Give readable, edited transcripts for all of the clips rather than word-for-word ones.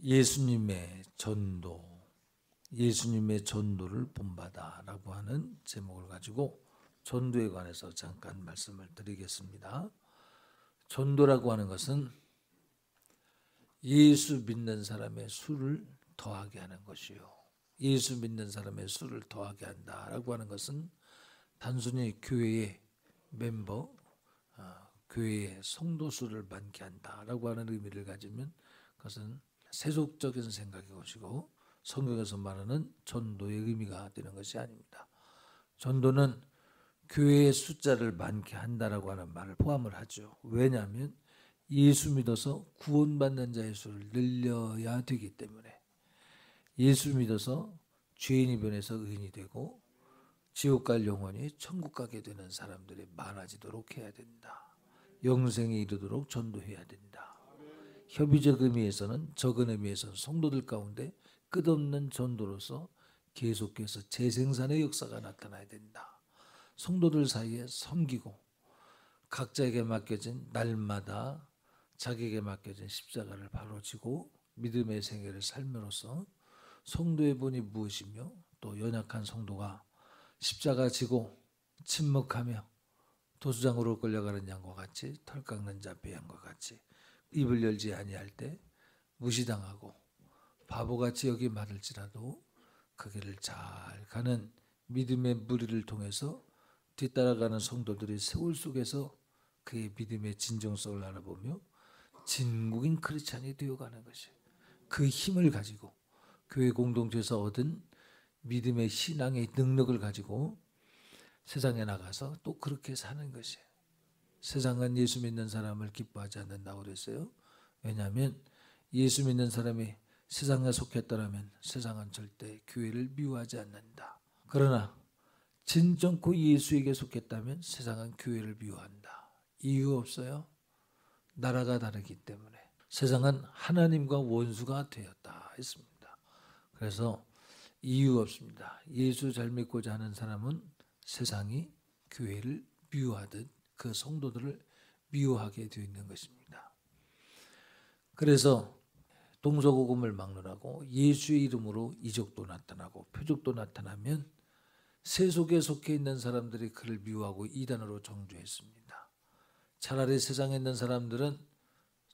예수님의 전도, 예수님의 전도를 본받아라고 하는 제목을 가지고 전도에 관해서 잠깐 말씀을 드리겠습니다. 전도라고 하는 것은 예수 믿는 사람의 수를 더하게 하는 것이요, 예수 믿는 사람의 수를 더하게 한다라고 하는 것은 단순히 교회의 멤버, 교회의 성도 수를 많게 한다라고 하는 의미를 가지면 그것은 세속적인 생각의 것이고, 성경에서 말하는 전도의 의미가 되는 것이 아닙니다. 전도는 교회의 숫자를 많게 한다라고 하는 말을 포함을 하죠. 왜냐하면 예수 믿어서 구원받는 자의 수를 늘려야 되기 때문에, 예수 믿어서 죄인이 변해서 의인이 되고 지옥 갈 영혼이 천국 가게 되는 사람들이 많아지도록 해야 된다. 영생에 이르도록 전도해야 된다. 협의적 의미에서는, 적은 의미에서는 성도들 가운데 끝없는 전도로서 계속해서 재생산의 역사가 나타나야 된다. 성도들 사이에 섬기고 각자에게 맡겨진 날마다 자기에게 맡겨진 십자가를 바로 지고 믿음의 생애를 삶으로써 성도의 본이 무엇이며, 또 연약한 성도가 십자가 지고 침묵하며 도수장으로 끌려가는 양과 같이, 털 깎는 자 배양과 같이 입을 열지 아니할 때 무시당하고 바보같이 여기 받을지라도 그 길을 잘 가는 믿음의 무리를 통해서 뒤따라가는 성도들이 세월 속에서 그의 믿음의 진정성을 알아보며 진국인 크리스찬이 되어가는 것이, 그 힘을 가지고 교회 공동체에서 얻은 믿음의 신앙의 능력을 가지고 세상에 나가서 또 그렇게 사는 것이. 세상은 예수 믿는 사람을 기뻐하지 않는다고 그랬어요. 왜냐하면 예수 믿는 사람이 세상에 속했더라면 세상은 절대 교회를 미워하지 않는다. 그러나 진정코 예수에게 속했다면 세상은 교회를 미워한다. 이유 없어요. 나라가 다르기 때문에. 세상은 하나님과 원수가 되었다 했습니다. 그래서 이유 없습니다. 예수 잘 믿고자 하는 사람은 세상이 교회를 미워하듯 그 성도들을 미워하게 되어 있는 것입니다. 그래서 동서고금을 막론하고 예수의 이름으로 이적도 나타나고 표적도 나타나면 세속에 속해 있는 사람들이 그를 미워하고 이단으로 정죄했습니다. 차라리 세상에 있는 사람들은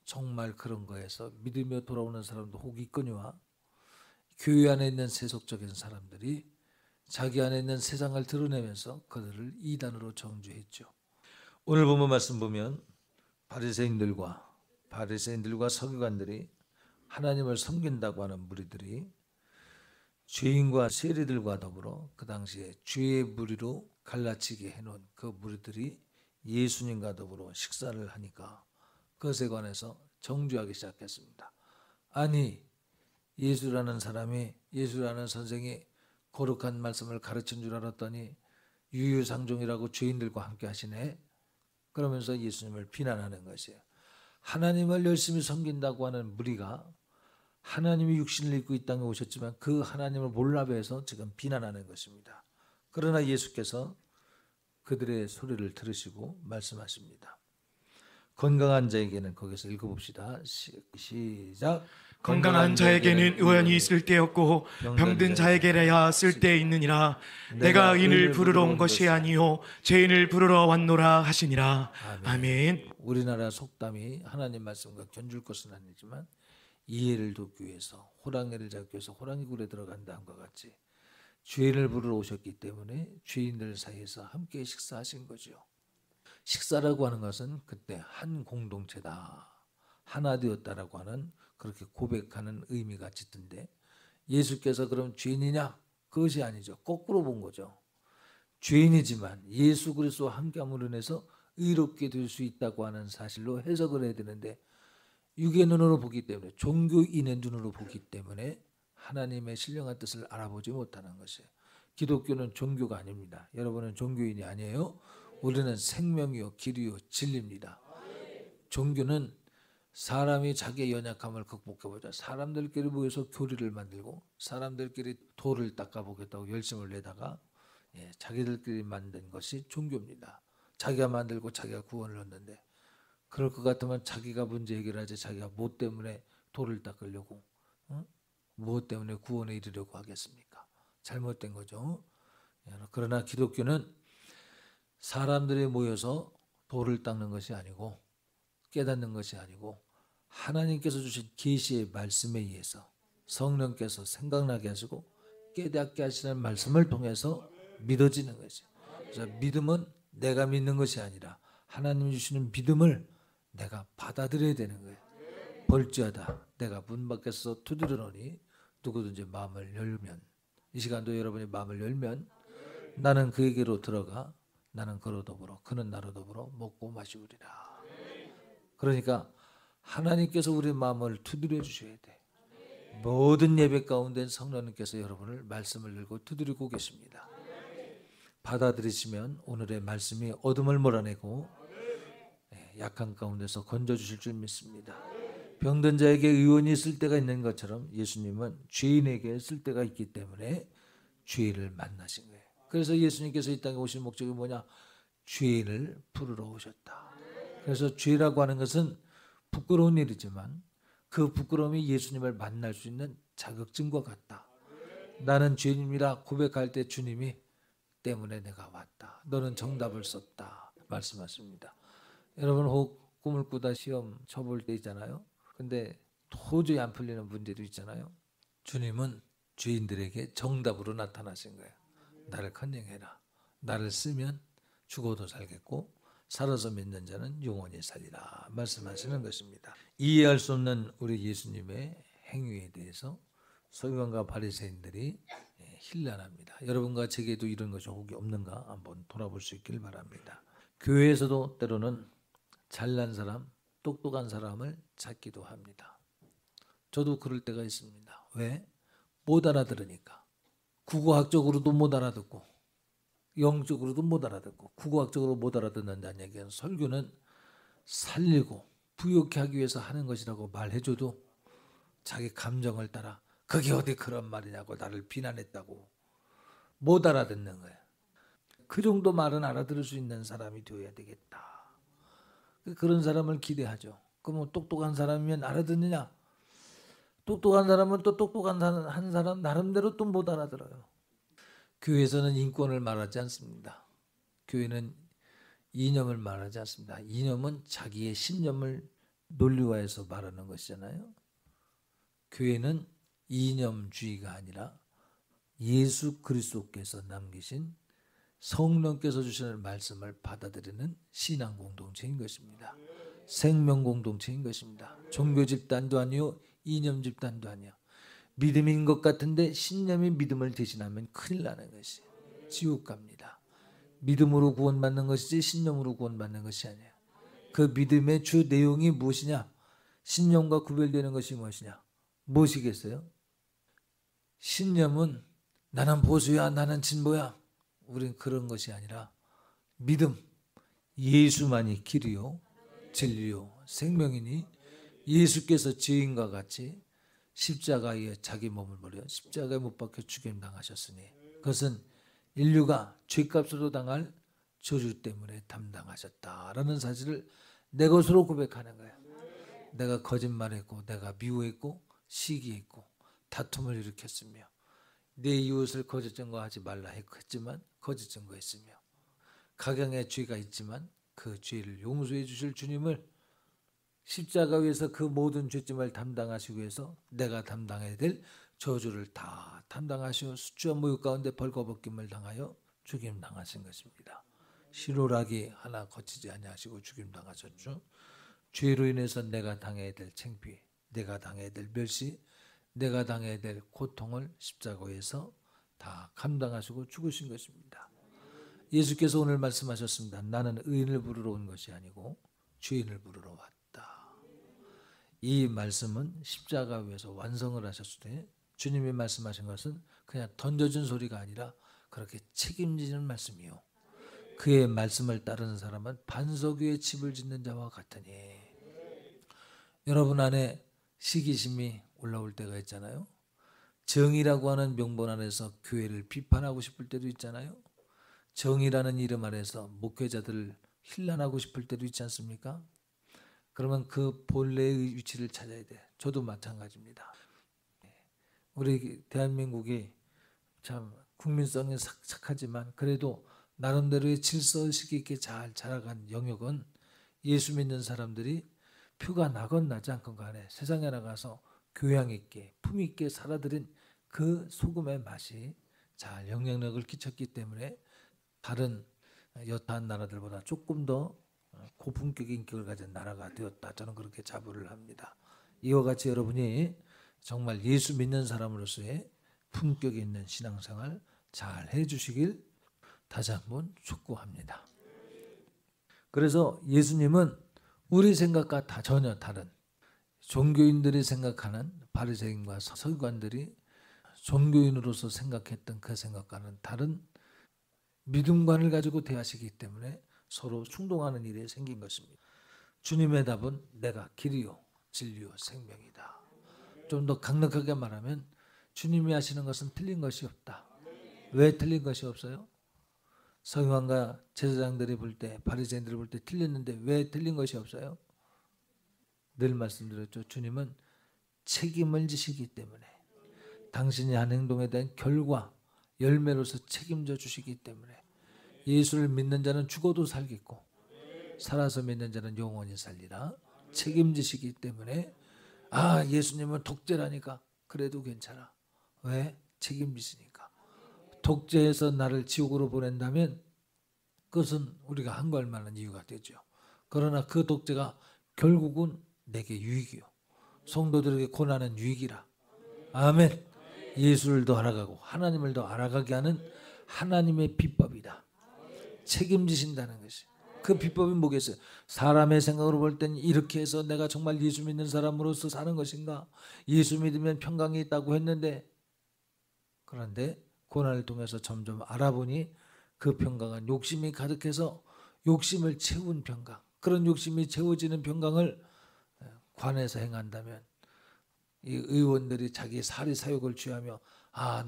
정말 그런 거에서 믿으며 돌아오는 사람도 혹 있거니와, 교회 안에 있는 세속적인 사람들이 자기 안에 있는 세상을 드러내면서 그들을 이단으로 정죄했죠. 오늘 본문 말씀 보면 바리새인들과 서기관들이 하나님을 섬긴다고 하는 무리들이 죄인과 세리들과 더불어 그 당시에 죄의 무리로 갈라치게 해놓은 그 무리들이 예수님과 더불어 식사를 하니까 그것에 관해서 정죄하기 시작했습니다. 아니, 예수라는 사람이, 예수라는 선생이 거룩한 말씀을 가르친 줄 알았더니 유유상종이라고 죄인들과 함께 하시네. 그러면서 예수님을 비난하는 것이에요. 하나님을 열심히 섬긴다고 하는 무리가 하나님이 육신을 입고 이 땅에 오셨지만 그 하나님을 몰라뵈서 지금 비난하는 것입니다. 그러나 예수께서 그들의 소리를 들으시고 말씀하십니다. 건강한 자에게는, 거기서 읽어봅시다. 시작. 건강한 자에게는 의원이 있을 때였고 병든 자에게라야 쓸데 있느니라. 내가 의인을 부르러 온 것이 아니요 죄인을 부르러 왔노라 하시니라. 아멘. 우리나라 속담이 하나님 말씀과 견줄 것은 아니지만 이해를 돕기 위해서 호랑이를 잡기 위해서 호랑이 굴에 들어간다 함과 같이 죄인을 부르러 오셨기 때문에 죄인들 사이에서 함께 식사하신 거죠. 식사라고 하는 것은 그때 한 공동체다, 하나 되었다라고 하는, 그렇게 고백하는 의미가 짙은데, 예수께서 그럼 죄인이냐? 그것이 아니죠. 거꾸로 본 거죠. 죄인이지만 예수 그리스도와 함께함으로 인해서 의롭게 될 수 있다고 하는 사실로 해석을 해야 되는데, 육의 눈으로 보기 때문에, 종교인의 눈으로 보기 때문에 하나님의 신령한 뜻을 알아보지 못하는 것이에요. 기독교는 종교가 아닙니다. 여러분은 종교인이 아니에요. 우리는 생명이요 길이요 진리입니다. 종교는 사람이 자기의 연약함을 극복해보자, 사람들끼리 모여서 교리를 만들고 사람들끼리 도를 닦아보겠다고 열심을 내다가 자기들끼리 만든 것이 종교입니다. 자기가 만들고 자기가 구원을 얻는데, 그럴 것 같으면 자기가 문제 해결하지 자기가 뭐 때문에 도를 닦으려고 무엇 때문에 구원에 이르려고 하겠습니까? 잘못된 거죠. 그러나 기독교는 사람들이 모여서 돌을 닦는 것이 아니고 깨닫는 것이 아니고 하나님께서 주신 계시의 말씀에 의해서 성령께서 생각나게 하시고 깨닫게 하시는 말씀을 통해서 믿어지는 것이죠. 그래서 믿음은 내가 믿는 것이 아니라 하나님이 주시는 믿음을 내가 받아들여야 되는 거예요. 볼지어다 내가 문 밖에서 두드리노니 누구든지 마음을 열면, 이 시간도 여러분이 마음을 열면 나는 그에게로 들어가 나는 그로 더불어 그는 나로 더불어 먹고 마시우리라. 그러니까 하나님께서 우리 마음을 두드려 주셔야 돼. 모든 예배 가운데 성령님께서 여러분을 말씀을 열고 두드리고 계십니다. 받아들이시면 오늘의 말씀이 어둠을 몰아내고 약한 가운데서 건져주실 줄 믿습니다. 병든 자에게 의원이 있을 때가 있는 것처럼 예수님은 죄인에게 쓸 때가 있기 때문에 죄를 만나신 거예요. 그래서 예수님께서 이 땅에 오신 목적이 뭐냐? 죄를 부르러 오셨다. 그래서 죄라고 하는 것은 부끄러운 일이지만 그 부끄러움이 예수님을 만날 수 있는 자격증과 같다. 나는 죄인이라 고백할 때 주님이 때문에 내가 왔다. 너는 정답을 썼다. 말씀하십니다. 여러분 혹 꿈을 꾸다 시험 쳐볼 때 있잖아요. 근데 도저히 안 풀리는 문제도 있잖아요. 주님은 죄인들에게 정답으로 나타나신 거예요. 나를 컨닝해라. 나를 쓰면 죽어도 살겠고 살아서 믿는 자는 영원히 살리라 말씀하시는 것입니다. 이해할 수 없는 우리 예수님의 행위에 대해서 서기관과 바리새인들이 힐난합니다. 여러분과 제게도 이런 것이 혹이 없는가 한번 돌아볼 수 있길 바랍니다. 교회에서도 때로는 잘난 사람, 똑똑한 사람을 찾기도 합니다. 저도 그럴 때가 있습니다. 왜? 못 알아들으니까. 국어학적으로도 못 알아듣고 영적으로도 못 알아듣고. 국어학적으로 못 알아듣는다는 얘기는 설교는 살리고 부욕케 하기 위해서 하는 것이라고 말해줘도 자기 감정을 따라 그게 어디 그런 말이냐고 나를 비난했다고 못 알아듣는 거예요. 그 정도 말은 알아들을 수 있는 사람이 되어야 되겠다. 그런 사람을 기대하죠. 그럼 똑똑한 사람이면 알아듣느냐? 똑똑한 사람은 또 똑똑한 한 사람 나름대로 또 못 알아들어요. 교회에서는 인권을 말하지 않습니다. 교회는 이념을 말하지 않습니다. 이념은 자기의 신념을 논리화해서 말하는 것이잖아요. 교회는 이념주의가 아니라 예수 그리스도께서 남기신 성령께서 주시는 말씀을 받아들이는 신앙 공동체인 것입니다. 생명 공동체인 것입니다. 종교 집단도 아니요 이념 집단도 아니요. 믿음인 것 같은데 신념이 믿음을 대신하면 큰일 나는 것이 지옥 갑니다. 믿음으로 구원받는 것이지 신념으로 구원받는 것이 아니에요. 그 믿음의 주 내용이 무엇이냐? 신념과 구별되는 것이 무엇이냐? 무엇이겠어요? 신념은 나는 보수야, 나는 진보야. 우린 그런 것이 아니라 믿음, 예수만이 길이요, 진리요, 생명이니 예수께서 죄인과 같이 십자가에 자기 몸을 버려 십자가에 못 박혀 죽임당하셨으니 그것은 인류가 죄값으로 당할 저주 때문에 담당하셨다라는 사실을 내 것으로 고백하는 거예요. 내가 거짓말했고 내가 미워했고 시기했고 다툼을 일으켰으며 내 이웃을 거짓 증거하지 말라 했지만 거짓 증거했으며 각양의 죄가 있지만 그 죄를 용서해 주실 주님을 십자가 위에서 그 모든 죄짐을 담당하시기 위해서 내가 담당해야 될 저주를 다 담당하시어 수치와 모욕 가운데 벌거벗김을 당하여 죽임당하신 것입니다. 실오라기 하나 거치지 아니하시고 죽임당하셨죠. 죄로 인해서 내가 당해야 될 창피, 내가 당해야 될 멸시, 내가 당해야 될 고통을 십자가에서 다 감당하시고 죽으신 것입니다. 예수께서 오늘 말씀하셨습니다. 나는 의인을 부르러 온 것이 아니고 죄인을 부르러 왔다. 이 말씀은 십자가 위에서 완성을 하셨을 때 주님이 말씀하신 것은 그냥 던져준 소리가 아니라 그렇게 책임지는 말씀이요. 그의 말씀을 따르는 사람은 반석 위에 집을 짓는 자와 같으니. 여러분 안에 시기심이 올라올 때가 있잖아요. 정의라고 하는 명분 안에서 교회를 비판하고 싶을 때도 있잖아요. 정의라는 이름 아래서 목회자들을 힐난하고 싶을 때도 있지 않습니까? 그러면 그 본래의 위치를 찾아야 돼. 저도 마찬가지입니다. 우리 대한민국이 참 국민성이 착하지만 그래도 나름대로의 질서의식이 있게 잘 자라간 영역은 예수 믿는 사람들이 표가 나건 나지 않건 간에 세상에 나가서 교양 있게 품 있게 살아들인 그 소금의 맛이 잘 영향력을 끼쳤기 때문에 다른 여타한 나라들보다 조금 더 고품격의 인격을 가진 나라가 되었다. 저는 그렇게 자부를 합니다. 이와 같이 여러분이 정말 예수 믿는 사람으로서의 품격 있는 신앙생활 잘 해주시길 다시 한번 촉구합니다. 그래서 예수님은 우리 생각과 전혀 다른 종교인들이 생각하는 바리새인과 서기관들이 종교인으로서 생각했던 그 생각과는 다른 믿음관을 가지고 대하시기 때문에 서로 충동하는 일이 생긴 것입니다. 주님의 답은 내가 길이요 진리요 생명이다. 좀 더 강력하게 말하면 주님이 하시는 것은 틀린 것이 없다. 왜 틀린 것이 없어요? 서기관과 제사장들이 볼 때, 바리새인들이 볼 때 틀렸는데 왜 틀린 것이 없어요? 늘 말씀드렸죠. 주님은 책임을 지시기 때문에 당신이 한 행동에 대한 결과, 열매로서 책임져 주시기 때문에 예수를 믿는 자는 죽어도 살겠고 살아서 믿는 자는 영원히 살리라 책임지시기 때문에 예수님은 독재라니까 그래도 괜찮아. 왜? 책임지시니까. 독재해서 나를 지옥으로 보낸다면 그것은 우리가 항거할 만한 이유가 되죠. 그러나 그 독재가 결국은 내게 유익이요. 성도들에게 고난은 유익이라. 아멘. 예수를 더 알아가고 하나님을 더 알아가게 하는 하나님의 비법이다. 책임지신다는 것이. 그 비법이 뭐겠어요? 사람의 생각으로 볼 때는 이렇게 해서 내가 정말 예수 믿는 사람으로서 사는 것인가? 예수 믿으면 평강이 있다고 했는데 그런데 고난을 통해서 점점 알아보니 그 평강은 욕심이 가득해서 욕심을 채운 평강. 그런 욕심이 채워지는 평강을 관에서 행한다면 이 의원들이 자기 사리 사욕을 취하며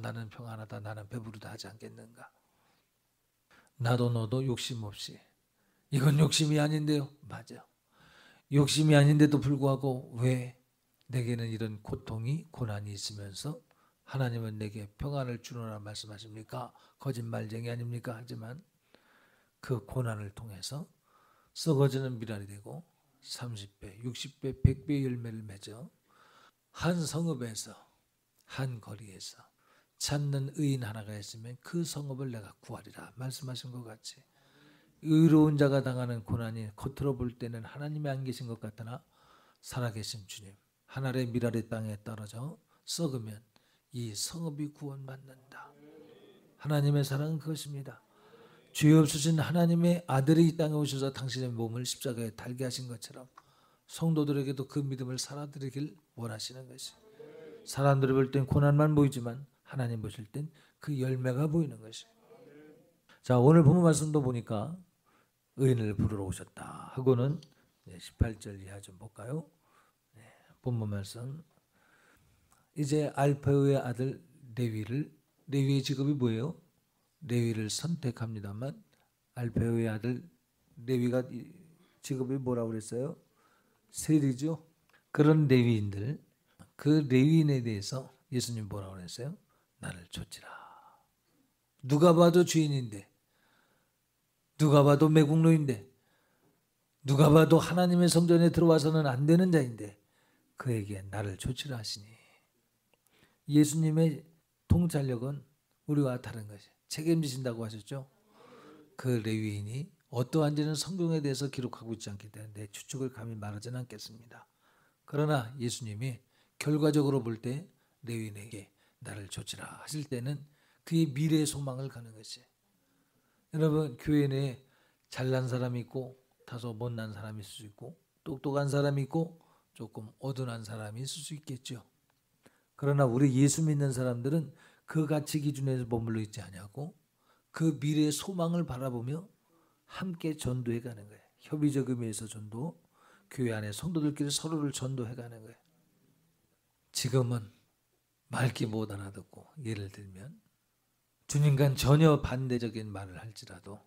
나는 평안하다 나는 배부르다 하지 않겠는가? 나도 너도 욕심 없이 이건 욕심이 아닌데요. 맞아. 욕심이 아닌데도 불구하고 왜 내게는 이런 고통이 고난이 있으면서 하나님은 내게 평안을 주노라 말씀하십니까? 거짓말쟁이 아닙니까? 하지만 그 고난을 통해서 썩어지는 미랄이 되고 30배, 60배, 100배의 열매를 맺어 한 성읍에서 한 거리에서 찾는 의인 하나가 있으면 그 성읍을 내가 구하리라 말씀하신 것 같이 의로운 자가 당하는 고난이 겉으로 볼 때는 하나님이 안 계신 것 같으나 살아계신 주님 하늘의 미랄이 땅에 떨어져 썩으면 이 성읍이 구원받는다. 하나님의 사랑은 그것입니다. 죄 없으신 하나님의 아들이 이 땅에 오셔서 당신의 몸을 십자가에 달게 하신 것처럼 성도들에게도 그 믿음을 살아드리길 원하시는 것이. 사람들이 볼 땐 고난만 보이지만 하나님 보실 땐 그 열매가 보이는 것이. 자, 오늘 본문 말씀도 보니까 의인을 부르러 오셨다 하고는 18절 이하 좀 볼까요? 본문 말씀. 이제 알페오의 아들 레위의 직업이 뭐예요? 레위를 선택합니다만 알페오의 아들 레위가 직업이 뭐라고 그랬어요? 세리죠. 그런 레위인들, 그 레위인에 대해서 예수님 뭐라고 그랬어요? 나를 좇으라. 누가 봐도 죄인인데, 누가 봐도 매국노인데, 누가 봐도 하나님의 성전에 들어와서는 안 되는 자인데 그에게 나를 좇으라 하시니. 예수님의 통찰력은 우리와 다른 것이. 책임지신다고 하셨죠. 그 레위인이 어떠한지는 성경에 대해서 기록하고 있지 않기 때문에 추측을 감히 말하지는 않겠습니다. 그러나 예수님이 결과적으로 볼 때 레위인에게 나를 좇으라 하실 때는 그의 미래의 소망을 가는 것이. 여러분, 교회 내에 잘난 사람이 있고 다소 못난 사람이 있을 수 있고 똑똑한 사람이 있고 조금 어둔한 사람이 있을 수 있겠죠. 그러나 우리 예수 믿는 사람들은 그 가치 기준에서 머물러 있지 않냐고 그 미래의 소망을 바라보며 함께 전도해 가는 거예요. 협의적 의미에서 전도, 교회 안에 성도들끼리 서로를 전도해 가는 거예요. 지금은 말귀 못 알아듣고 예를 들면 주님과 전혀 반대적인 말을 할지라도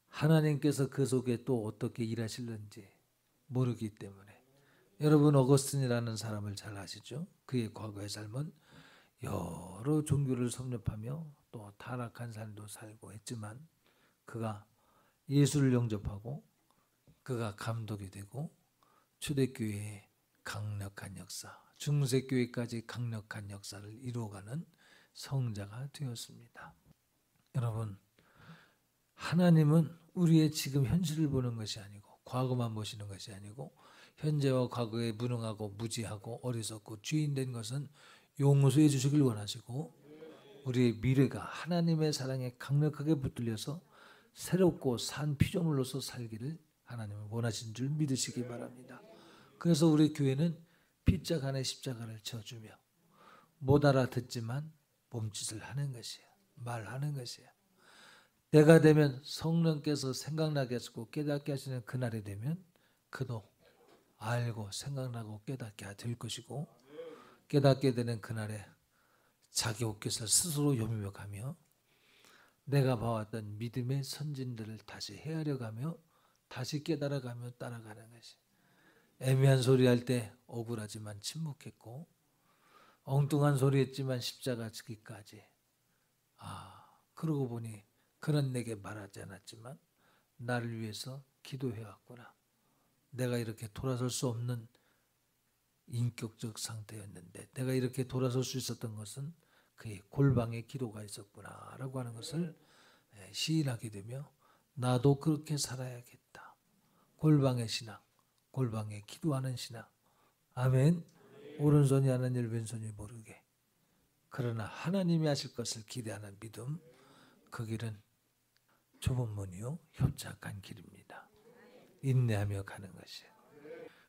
하나님께서 그 속에 또 어떻게 일하실는지 모르기 때문에 여러분 어거스틴이라는 사람을 잘 아시죠? 그의 과거의 삶은 여러 종교를 섭렵하며 또 타락한 삶도 살고 했지만 그가 예수를 영접하고 그가 감독이 되고 초대교회의 강력한 역사, 중세교회까지 강력한 역사를 이루어가는 성자가 되었습니다. 여러분, 하나님은 우리의 지금 현실을 보는 것이 아니고 과거만 보시는 것이 아니고 현재와 과거에 무능하고 무지하고 어리석고 죄인된 것은 용서해 주시길 원하시고 우리의 미래가 하나님의 사랑에 강력하게 붙들려서 새롭고 산 피조물로서 살기를 하나님은 원하신 줄 믿으시기 바랍니다. 그래서 우리 교회는 핏짝 안에 십자가를 쳐주며 못 알아듣지만 몸짓을 하는 것이에요. 말하는 것이에요. 때가 되면 성령께서 생각나게 하시고 깨닫게 하시는 그날이 되면 그도 알고 생각나고 깨닫게 될 것이고 깨닫게 되는 그날에 자기 옷깃을 스스로 요미며가며 내가 봐왔던 믿음의 선진들을 다시 헤아려가며 다시 깨달아가며 따라가는 것이 애매한 소리 할 때 억울하지만 침묵했고 엉뚱한 소리 했지만 십자가 지기까지 그러고 보니 그는 내게 말하지 않았지만 나를 위해서 기도해왔구나. 내가 이렇게 돌아설 수 없는 인격적 상태였는데 내가 이렇게 돌아설 수 있었던 것은 그의 골방에 기도가 있었구나 라고 하는 것을 시인하게 되며 나도 그렇게 살아야겠다. 골방의 신앙, 골방에 기도하는 신앙. 아멘. 오른손이 하는 일 왼손이 모르게. 그러나 하나님이 하실 것을 기대하는 믿음. 그 길은 좁은 문이요 협착한 길입니다. 인내하며 가는 것이에요.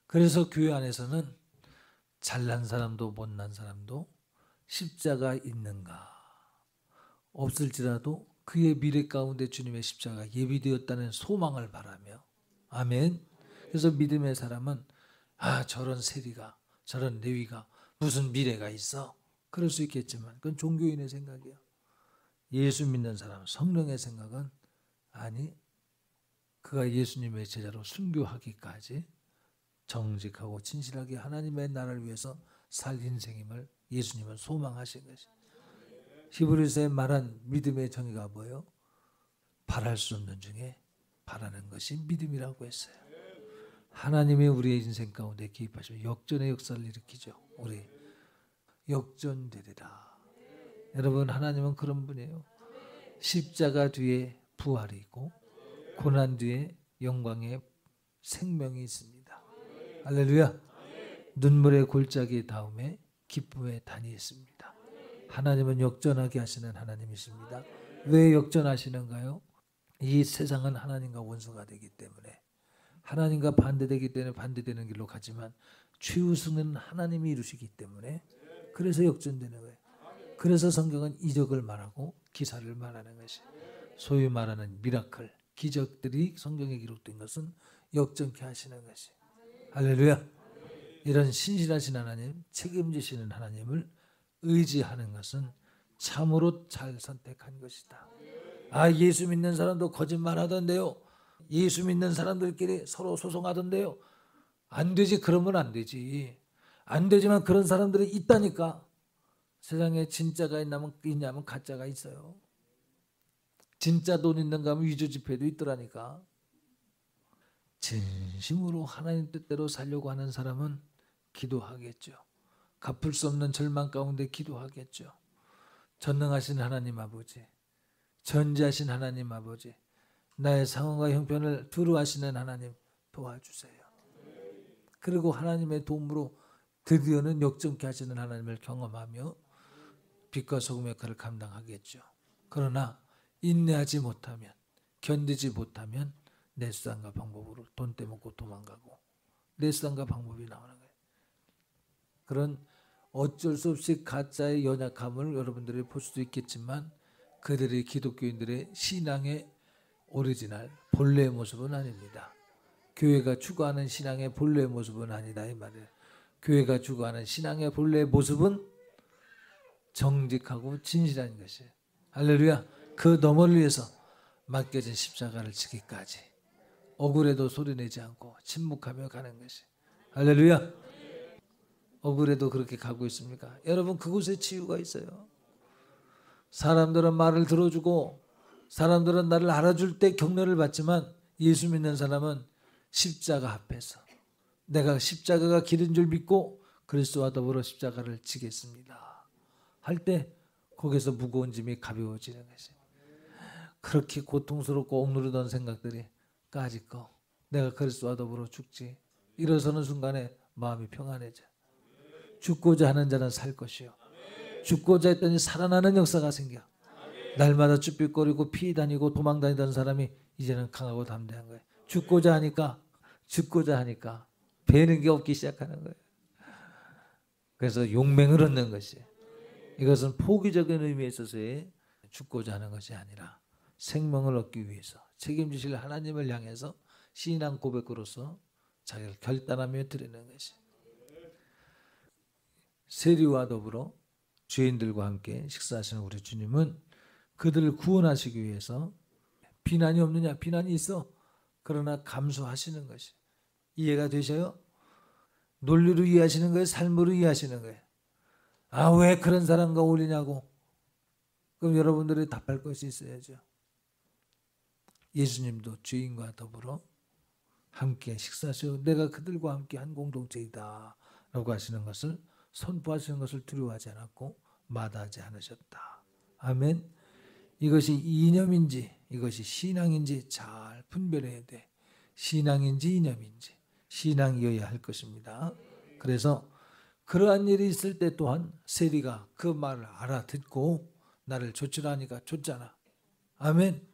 그래서 교회 안에서는 잘난 사람도 못난 사람도 십자가 있는가 없을지라도 그의 미래 가운데 주님의 십자가 예비되었다는 소망을 바라며 아멘. 그래서 믿음의 사람은 저런 세리가 저런 레위가 무슨 미래가 있어 그럴 수 있겠지만 그건 종교인의 생각이야. 예수 믿는 사람 성령의 생각은 아니 그가 예수님의 제자로 순교하기까지 정직하고 진실하게 하나님의 나라를 위해서 살 인생임을 예수님은 소망하신 것이. 히브리서에 말한 믿음의 정의가 뭐예요? 바랄 수 없는 중에 바라는 것이 믿음이라고 했어요. 하나님이 우리의 인생 가운데 개입하시면 역전의 역사를 일으키죠. 우리 역전되리라. 여러분 하나님은 그런 분이에요. 십자가 뒤에 부활이 있고 고난 뒤에 영광의 생명이 있습니다. 할렐루야. 눈물의 골짜기 다음에 기쁨의 단이 있습니다. 하나님은 역전하게 하시는 하나님이십니다. 왜 역전하시는가요? 이 세상은 하나님과 원수가 되기 때문에 하나님과 반대되기 때문에 반대되는 길로 가지만 최우승은 하나님이 이루시기 때문에 그래서 역전되는 거예요. 그래서 성경은 이적을 말하고 기사를 말하는 것이 소위 말하는 미라클, 기적들이 성경에 기록된 것은 역전케 하시는 것이. 할렐루야. 이런 신실하신 하나님, 책임지시는 하나님을 의지하는 것은 참으로 잘 선택한 것이다. 예수 믿는 사람도 거짓말 하던데요. 예수 믿는 사람들끼리 서로 소송하던데요. 안 되지. 그러면 안 되지. 안 되지만 그런 사람들이 있다니까. 세상에 진짜가 있냐면 가짜가 있어요. 진짜 돈 있는가 하면 위조 지폐도 있더라니까. 진심으로 하나님 뜻대로 살려고 하는 사람은 기도하겠죠. 갚을 수 없는 절망 가운데 기도하겠죠. 전능하신 하나님 아버지, 전지하신 하나님 아버지, 나의 상황과 형편을 두루하시는 하나님 도와주세요. 그리고 하나님의 도움으로 드디어는 역전케 하시는 하나님을 경험하며 빛과 소금의 역할을 감당하겠죠. 그러나 인내하지 못하면, 견디지 못하면 내 수단과 방법으로 돈 떼먹고 도망가고 내 수단과 방법이 나오는 거예요. 그런 어쩔 수 없이 가짜의 연약함을 여러분들이 볼 수도 있겠지만 그들이 기독교인들의 신앙의 오리지널 본래의 모습은 아닙니다. 교회가 추구하는 신앙의 본래의 모습은 아니다 이 말이에요. 교회가 추구하는 신앙의 본래의 모습은 정직하고 진실한 것이에요. 할렐루야. 그 너머를 위해서 맡겨진 십자가를 지기까지 억울해도 소리내지 않고 침묵하며 가는 것이. 할렐루야. 억울해도 그렇게 가고 있습니까? 여러분, 그곳에 치유가 있어요. 사람들은 말을 들어주고 사람들은 나를 알아줄 때 격려를 받지만 예수 믿는 사람은 십자가 앞에서 내가 십자가가 길인 줄 믿고 그리스도와 더불어 십자가를 지겠습니다 할 때 거기서 무거운 짐이 가벼워지는 것이, 그렇게 고통스럽고 억누르던 생각들이 까짓거 내가 그리스도와 더불어 죽지, 일어서는 순간에 마음이 평안해져. 죽고자 하는 자는 살 것이요, 죽고자 했더니 살아나는 역사가 생겨. 날마다 쭈삣거리고 피 다니고 도망 다니던 사람이 이제는 강하고 담대한 거예요. 죽고자 하니까 배는 게 없기 시작하는 거예요. 그래서 용맹을 얻는 것이, 이것은 포기적인 의미에 있어서의 죽고자 하는 것이 아니라 생명을 얻기 위해서 책임지실 하나님을 향해서 신앙 고백으로서 자기를 결단하며 드리는 것이. 세리와 더불어 죄인들과 함께 식사하시는 우리 주님은 그들을 구원하시기 위해서 비난이 없느냐? 비난이 있어. 그러나 감수하시는 것이. 이해가 되셔요? 논리로 이해하시는 거예요? 삶으로 이해하시는 거예요? 아, 왜 그런 사람과 어울리냐고? 그럼 여러분들이 답할 것이 있어야죠. 예수님도 죄인과 더불어 함께 식사하시고 내가 그들과 함께 한 공동체이다 라고 하시는 것을, 선포하시는 것을 두려워하지 않았고 마다하지 않으셨다. 아멘. 이것이 이념인지 이것이 신앙인지 잘 분별해야 돼. 신앙인지 이념인지 신앙이어야 할 것입니다. 그래서 그러한 일이 있을 때 또한 세리가 그 말을 알아듣고 나를 조치라 하니까 줬잖아. 아멘.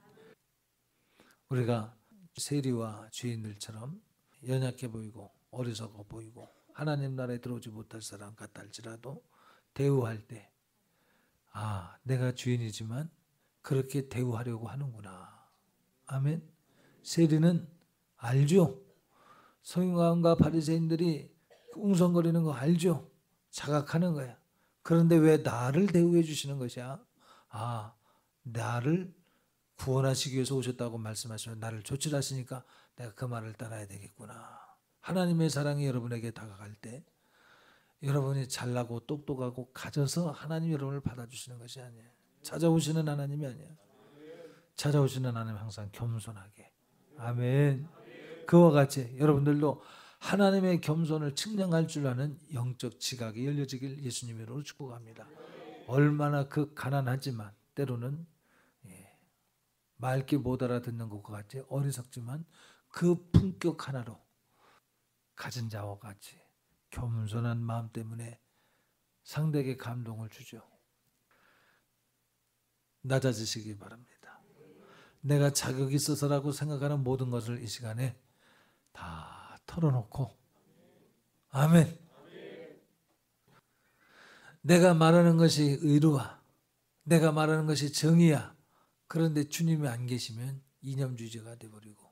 우리가 세리와 죄인들처럼 연약해 보이고 어리석어 보이고 하나님 나라에 들어오지 못할 사람 같다 할지라도 대우할 때, 아, 내가 죄인이지만 그렇게 대우하려고 하는구나. 아멘. 세리는 알죠. 서기관과 바리새인들이 웅성거리는 거 알죠. 자각하는 거야. 그런데 왜 나를 대우해 주시는 것이야? 아, 나를 구원하시기 위해서 오셨다고 말씀하시면 나를 조치하시니까 내가 그 말을 따라야 되겠구나. 하나님의 사랑이 여러분에게 다가갈 때 여러분이 잘나고 똑똑하고 가져서 하나님 여러분을 받아주시는 것이 아니에요. 찾아오시는 하나님이 아니에요. 찾아오시는 하나님 항상 겸손하게. 아멘. 그와 같이 여러분들도 하나님의 겸손을 측량할 줄 아는 영적 지각이 열려지길 예수님으로 축복합니다. 얼마나 그 가난하지만 때로는 맑게 못 알아듣는 것과 같이 어리석지만 그 품격 하나로 가진 자와 같이 겸손한 마음 때문에 상대에게 감동을 주죠. 낮아지시기 바랍니다. 내가 자격이 있어서라고 생각하는 모든 것을 이 시간에 다 털어놓고, 아멘. 내가 말하는 것이 의로와 내가 말하는 것이 정의야. 그런데 주님이 안 계시면 이념주의자가 되어버리고,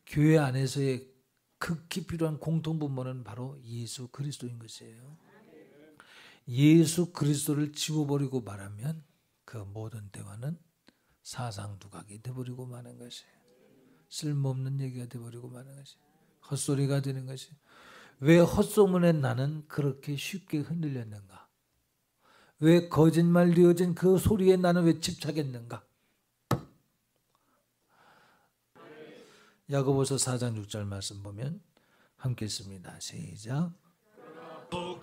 교회 안에서의 극히 필요한 공통분모는 바로 예수 그리스도인 것이에요. 예수 그리스도를 지워버리고 말하면 그 모든 대화는 사상두각이 되어버리고 마는 것이에요. 쓸모없는 얘기가 되어버리고 마는 것이에요. 헛소리가 되는 것이에요. 왜 헛소문에 나는 그렇게 쉽게 흔들렸는가? 왜 거짓말 되어진 그 소리에 나는 왜 집착했는가? 야고보서 4장 6절 말씀 보면 함께 읽습니다. 시작.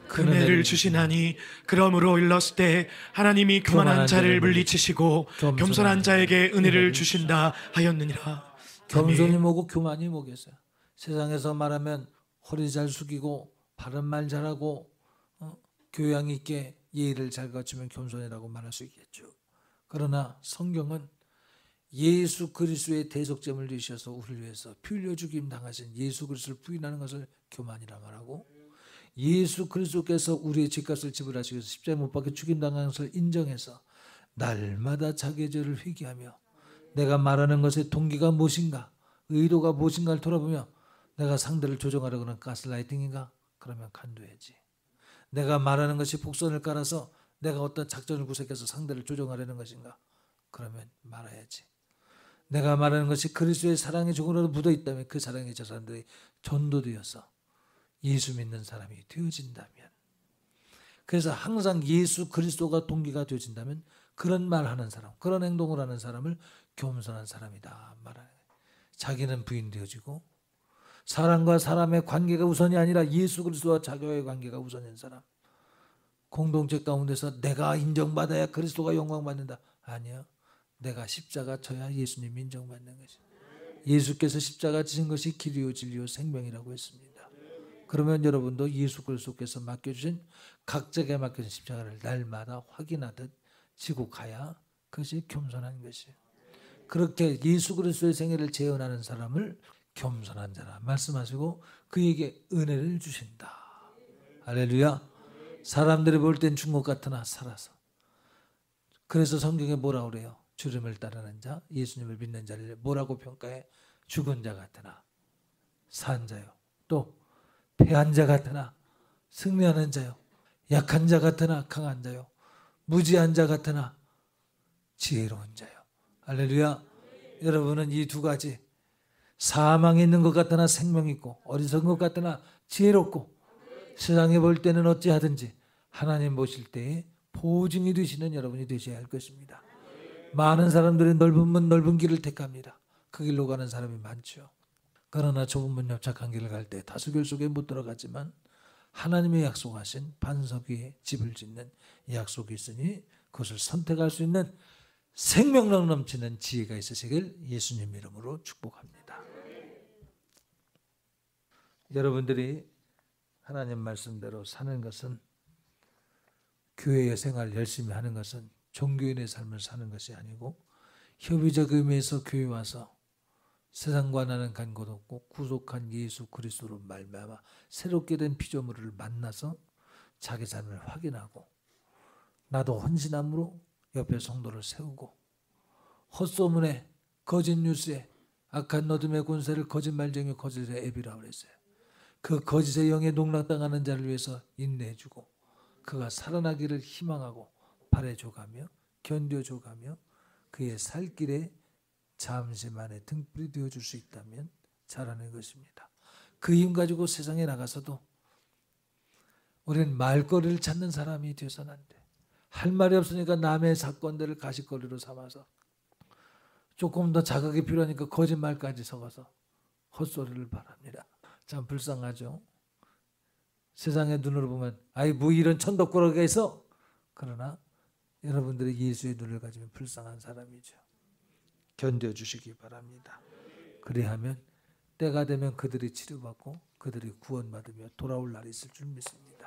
큰 은혜를 주시나니 그러므로 일렀을 때 하나님이 교만한 자를 물리치시고 겸손한 자에게 은혜를 주신다 하였느니라. 겸손이 뭐고 교만이 뭐겠어요? 세상에서 말하면 허리 잘 숙이고 바른 말 잘하고 교양 있게 예의를 잘 갖추면 겸손이라고 말할 수 있겠죠. 그러나 성경은 예수 그리스도의 대속점을 주셔서 우리를 위해서 피 흘려 죽임 당하신 예수 그리스도를 부인하는 것을 교만이라 말하고, 예수 그리스도께서 우리의 죄값을 지불하시기 위해서 십자가에 못 박혀 죽임 당하는 것을 인정해서 날마다 자기의 죄를 회개하며 내가 말하는 것의 동기가 무엇인가, 의도가 무엇인가를 돌아보며 내가 상대를 조종하려고 하는 가스라이팅인가? 그러면 간두해야지. 내가 말하는 것이 복선을 깔아서 내가 어떤 작전을 구색해서 상대를 조종하려는 것인가? 그러면 말아야지. 내가 말하는 것이 그리스도의 사랑이 조금이라도 묻어있다면 그 사랑이 저 사람들이 전도되어서 예수 믿는 사람이 되어진다면 그래서 항상 예수 그리스도가 동기가 되어진다면 그런 말 하는 사람, 그런 행동을 하는 사람을 겸손한 사람이다 말하는 거예요. 자기는 부인되어지고 사람과 사람의 관계가 우선이 아니라 예수 그리스도와 자기와의 관계가 우선인 사람. 공동체 가운데서 내가 인정받아야 그리스도가 영광받는다. 아니요. 내가 십자가 져야 예수님이 인정받는 것이죠. 예수께서 십자가 지신 것이 길이요 진리요 생명이라고 했습니다. 그러면 여러분도 예수 그리스도께서 맡겨주신 각자에게 맡겨진 십자가를 날마다 확인하듯 지고 가야 그것이 겸손한 것이에요. 그렇게 예수 그리스도의 생애를 재현하는 사람을 겸손한 자라 말씀하시고 그에게 은혜를 주신다. 할렐루야. 사람들이 볼 땐 죽은 것 같으나 살아서. 그래서 성경에 뭐라고 그래요? 주름을 따르는 자, 예수님을 믿는 자를 뭐라고 평가해? 죽은 자 같으나 산 자요. 또 패한 자 같으나 승리하는 자요. 약한 자 같으나 강한 자요. 무지한 자 같으나 지혜로운 자요. 할렐루야. 여러분은 이 두 가지, 사망에 있는 것 같으나 생명이 있고 어리석은 것 같으나 지혜롭고 세상에 볼 때는 어찌하든지 하나님 보실 때에 보증이 되시는 여러분이 되셔야 할 것입니다. 많은 사람들이 넓은 문 넓은 길을 택합니다. 그 길로 가는 사람이 많죠. 그러나 좁은 문 협착한 길을 갈 때 다수결 속에 못 들어가지만 하나님의 약속하신 반석 위에 집을 짓는 약속이 있으니 그것을 선택할 수 있는 생명력 넘치는 지혜가 있으시길 예수님 이름으로 축복합니다. 여러분들이 하나님 말씀대로 사는 것은, 교회의 생활 열심히 하는 것은 종교인의 삶을 사는 것이 아니고 협의적 의미에서 교회 와서 세상과 나는 간 곳 없고 구속한 예수 그리스도로 말미암아 새롭게 된 피조물을 만나서 자기 삶을 확인하고 나도 헌신함으로 옆에 성도를 세우고 헛소문에 거짓 뉴스에 악한 어둠의 권세를 거짓말쟁이 거짓의 앱이라고 그랬어요. 그 거짓의 영에 농락당하는 자를 위해서 인내해주고 그가 살아나기를 희망하고 바래줘가며 견뎌줘가며 그의 살 길에 잠시만의 등불이 되어줄 수 있다면 잘하는 것입니다. 그 힘 가지고 세상에 나가서도 우리는 말거리를 찾는 사람이 되어서는 안 돼. 할 말이 없으니까 남의 사건들을 가십거리로 삼아서 조금 더 자극이 필요하니까 거짓말까지 섞어서 헛소리를 바랍니다. 참 불쌍하죠. 세상의 눈으로 보면 아이 뭐 이런 천덕꾸러기가 있어. 그러나 여러분들이 예수의 눈을 가지면 불쌍한 사람이죠. 견뎌주시기 바랍니다. 그리하면 때가 되면 그들이 치료받고 그들이 구원받으며 돌아올 날이 있을 줄 믿습니다.